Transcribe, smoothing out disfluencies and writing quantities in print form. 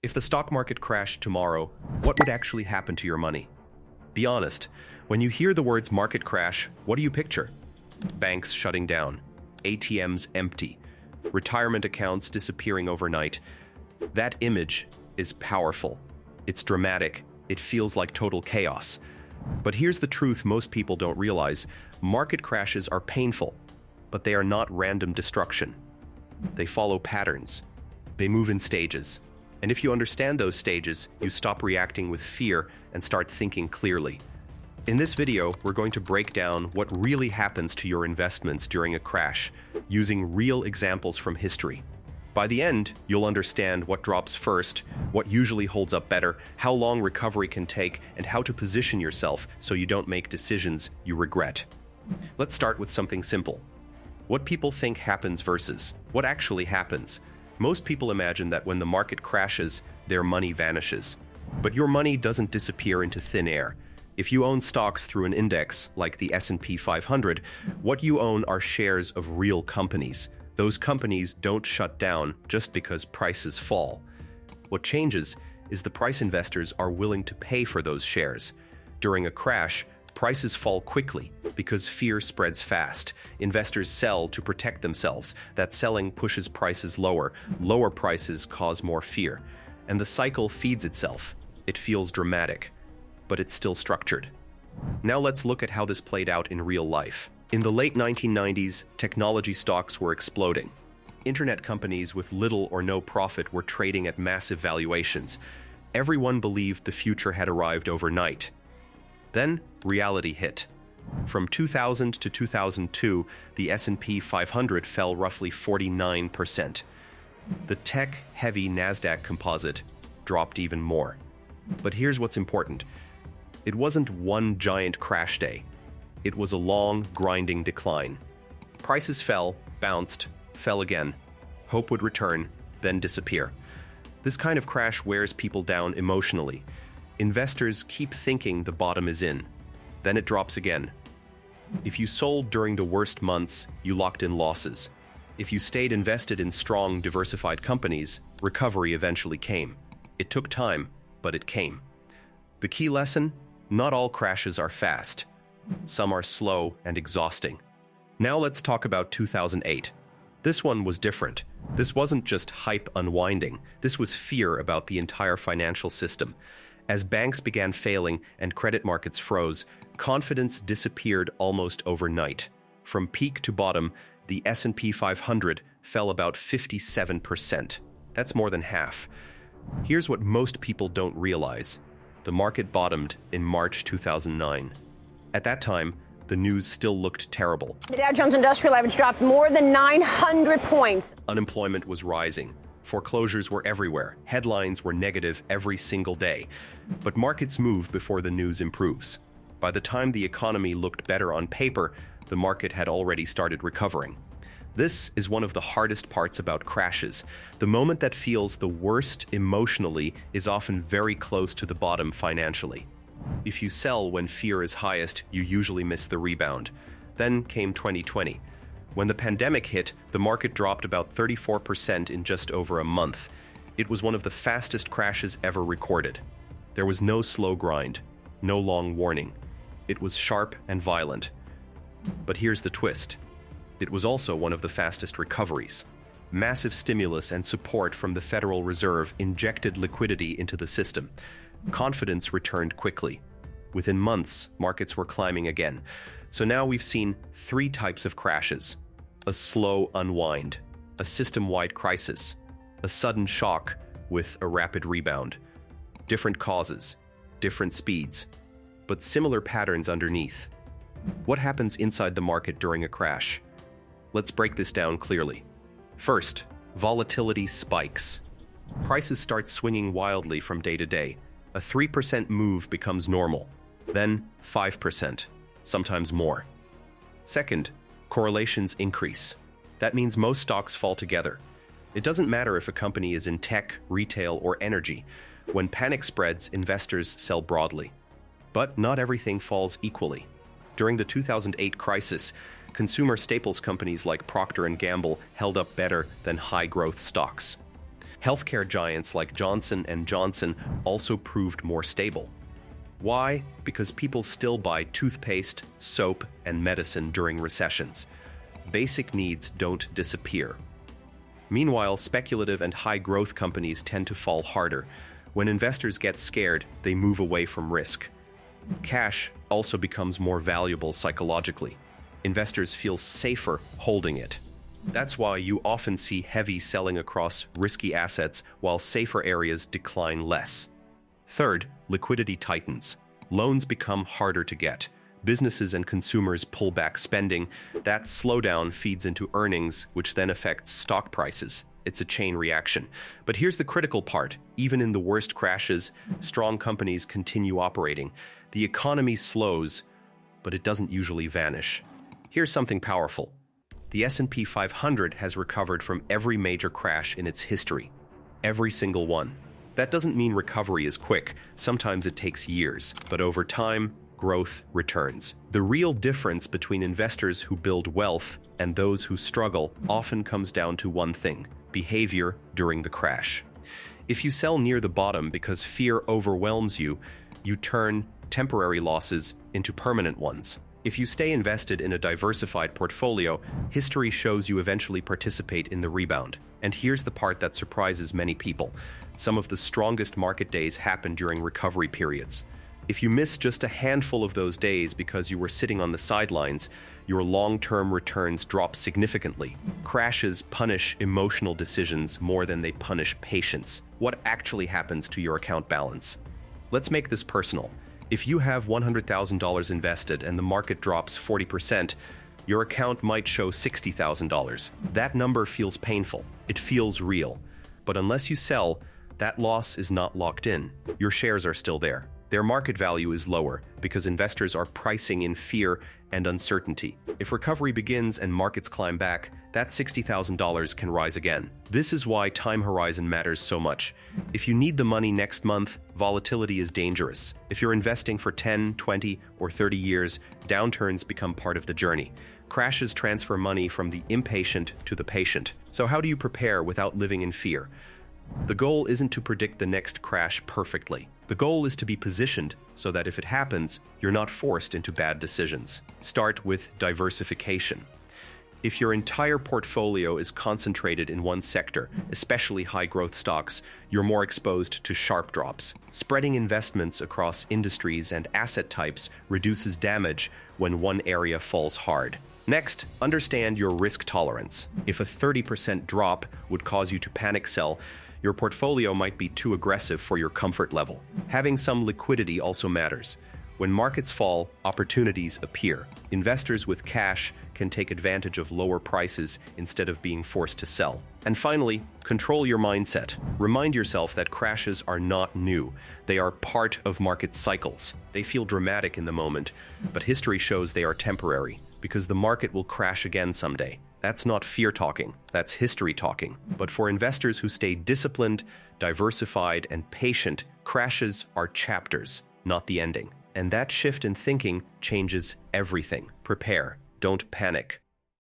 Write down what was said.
If the stock market crashed tomorrow, what would actually happen to your money? Be honest, when you hear the words market crash, what do you picture? Banks shutting down, ATMs empty, retirement accounts disappearing overnight. That image is powerful. It's dramatic. It feels like total chaos. But here's the truth most people don't realize. Market crashes are painful, but they are not random destruction. They follow patterns. They move in stages. And if you understand those stages, you stop reacting with fear and start thinking clearly. In this video, we're going to break down what really happens to your investments during a crash, using real examples from history. By the end, you'll understand what drops first, what usually holds up better, how long recovery can take, and how to position yourself so you don't make decisions you regret. Let's start with something simple. What people think happens versus what actually happens. Most people imagine that when the market crashes, their money vanishes. But your money doesn't disappear into thin air. If you own stocks through an index like the S&P 500, what you own are shares of real companies. Those companies don't shut down just because prices fall. What changes is the price investors are willing to pay for those shares. During a crash, prices fall quickly because fear spreads fast. Investors sell to protect themselves. That selling pushes prices lower. Lower prices cause more fear. And the cycle feeds itself. It feels dramatic, but it's still structured. Now let's look at how this played out in real life. In the late 1990s, technology stocks were exploding. Internet companies with little or no profit were trading at massive valuations. Everyone believed the future had arrived overnight. Then, reality hit. From 2000 to 2002, the S&P 500 fell roughly 49%. The tech-heavy NASDAQ composite dropped even more. But here's what's important. It wasn't one giant crash day. It was a long, grinding decline. Prices fell, bounced, fell again. Hope would return, then disappear. This kind of crash wears people down emotionally. Investors keep thinking the bottom is in. Then it drops again. If you sold during the worst months, you locked in losses. If you stayed invested in strong, diversified companies, recovery eventually came. It took time, but it came. The key lesson? Not all crashes are fast. Some are slow and exhausting. Now let's talk about 2008. This one was different. This wasn't just hype unwinding. This was fear about the entire financial system. As banks began failing and credit markets froze, confidence disappeared almost overnight. From peak to bottom, the S&P 500 fell about 57%. That's more than half. Here's what most people don't realize. The market bottomed in March 2009. At that time, the news still looked terrible. The Dow Jones Industrial Average dropped more than 900 points. Unemployment was rising. Foreclosures were everywhere. Headlines were negative every single day. But markets move before the news improves. By the time the economy looked better on paper, the market had already started recovering. This is one of the hardest parts about crashes. The moment that feels the worst emotionally is often very close to the bottom financially. If you sell when fear is highest, you usually miss the rebound. Then came 2020. When the pandemic hit, the market dropped about 34% in just over a month. It was one of the fastest crashes ever recorded. There was no slow grind, no long warning. It was sharp and violent. But here's the twist. It was also one of the fastest recoveries. Massive stimulus and support from the Federal Reserve injected liquidity into the system. Confidence returned quickly. Within months, markets were climbing again. So now we've seen three types of crashes. A slow unwind, a system-wide crisis, a sudden shock with a rapid rebound. Different causes, different speeds, but similar patterns underneath. What happens inside the market during a crash? Let's break this down clearly. First, volatility spikes. Prices start swinging wildly from day to day. A 3% move becomes normal, then 5%, sometimes more. Second, correlations increase. That means most stocks fall together. It doesn't matter if a company is in tech, retail, or energy. When panic spreads, investors sell broadly. But not everything falls equally. During the 2008 crisis, consumer staples companies like Procter & Gamble held up better than high-growth stocks. Healthcare giants like Johnson & Johnson also proved more stable. Why? Because people still buy toothpaste, soap, and medicine during recessions. Basic needs don't disappear. Meanwhile, speculative and high-growth companies tend to fall harder. When investors get scared, they move away from risk. Cash also becomes more valuable psychologically. Investors feel safer holding it. That's why you often see heavy selling across risky assets while safer areas decline less. Third, liquidity tightens. Loans become harder to get. Businesses and consumers pull back spending. That slowdown feeds into earnings, which then affects stock prices. It's a chain reaction. But here's the critical part. Even in the worst crashes, strong companies continue operating. The economy slows, but it doesn't usually vanish. Here's something powerful. The S&P 500 has recovered from every major crash in its history. Every single one. That doesn't mean recovery is quick. Sometimes it takes years, but over time, growth returns. The real difference between investors who build wealth and those who struggle often comes down to one thing: behavior during the crash. If you sell near the bottom because fear overwhelms you, you turn temporary losses into permanent ones. If you stay invested in a diversified portfolio, history shows you eventually participate in the rebound. And here's the part that surprises many people. Some of the strongest market days happen during recovery periods. If you miss just a handful of those days because you were sitting on the sidelines, your long-term returns drop significantly. Crashes punish emotional decisions more than they punish patience. What actually happens to your account balance? Let's make this personal. If you have $100,000 invested and the market drops 40%, your account might show $60,000. That number feels painful. It feels real. But unless you sell, that loss is not locked in. Your shares are still there. Their market value is lower because investors are pricing in fear and uncertainty. If recovery begins and markets climb back, that $60,000 can rise again. This is why time horizon matters so much. If you need the money next month, volatility is dangerous. If you're investing for 10, 20, or 30 years, downturns become part of the journey. Crashes transfer money from the impatient to the patient. So how do you prepare without living in fear? The goal isn't to predict the next crash perfectly. The goal is to be positioned so that if it happens, you're not forced into bad decisions. Start with diversification. If your entire portfolio is concentrated in one sector, especially high-growth stocks, you're more exposed to sharp drops. Spreading investments across industries and asset types reduces damage when one area falls hard. Next, understand your risk tolerance. If a 30% drop would cause you to panic sell, your portfolio might be too aggressive for your comfort level. Having some liquidity also matters. When markets fall, opportunities appear. Investors with cash can take advantage of lower prices instead of being forced to sell. And finally, control your mindset. Remind yourself that crashes are not new. They are part of market cycles. They feel dramatic in the moment, but history shows they are temporary, because the market will crash again someday. That's not fear talking, that's history talking. But for investors who stay disciplined, diversified, and patient, crashes are chapters, not the ending. And that shift in thinking changes everything. Prepare, don't panic.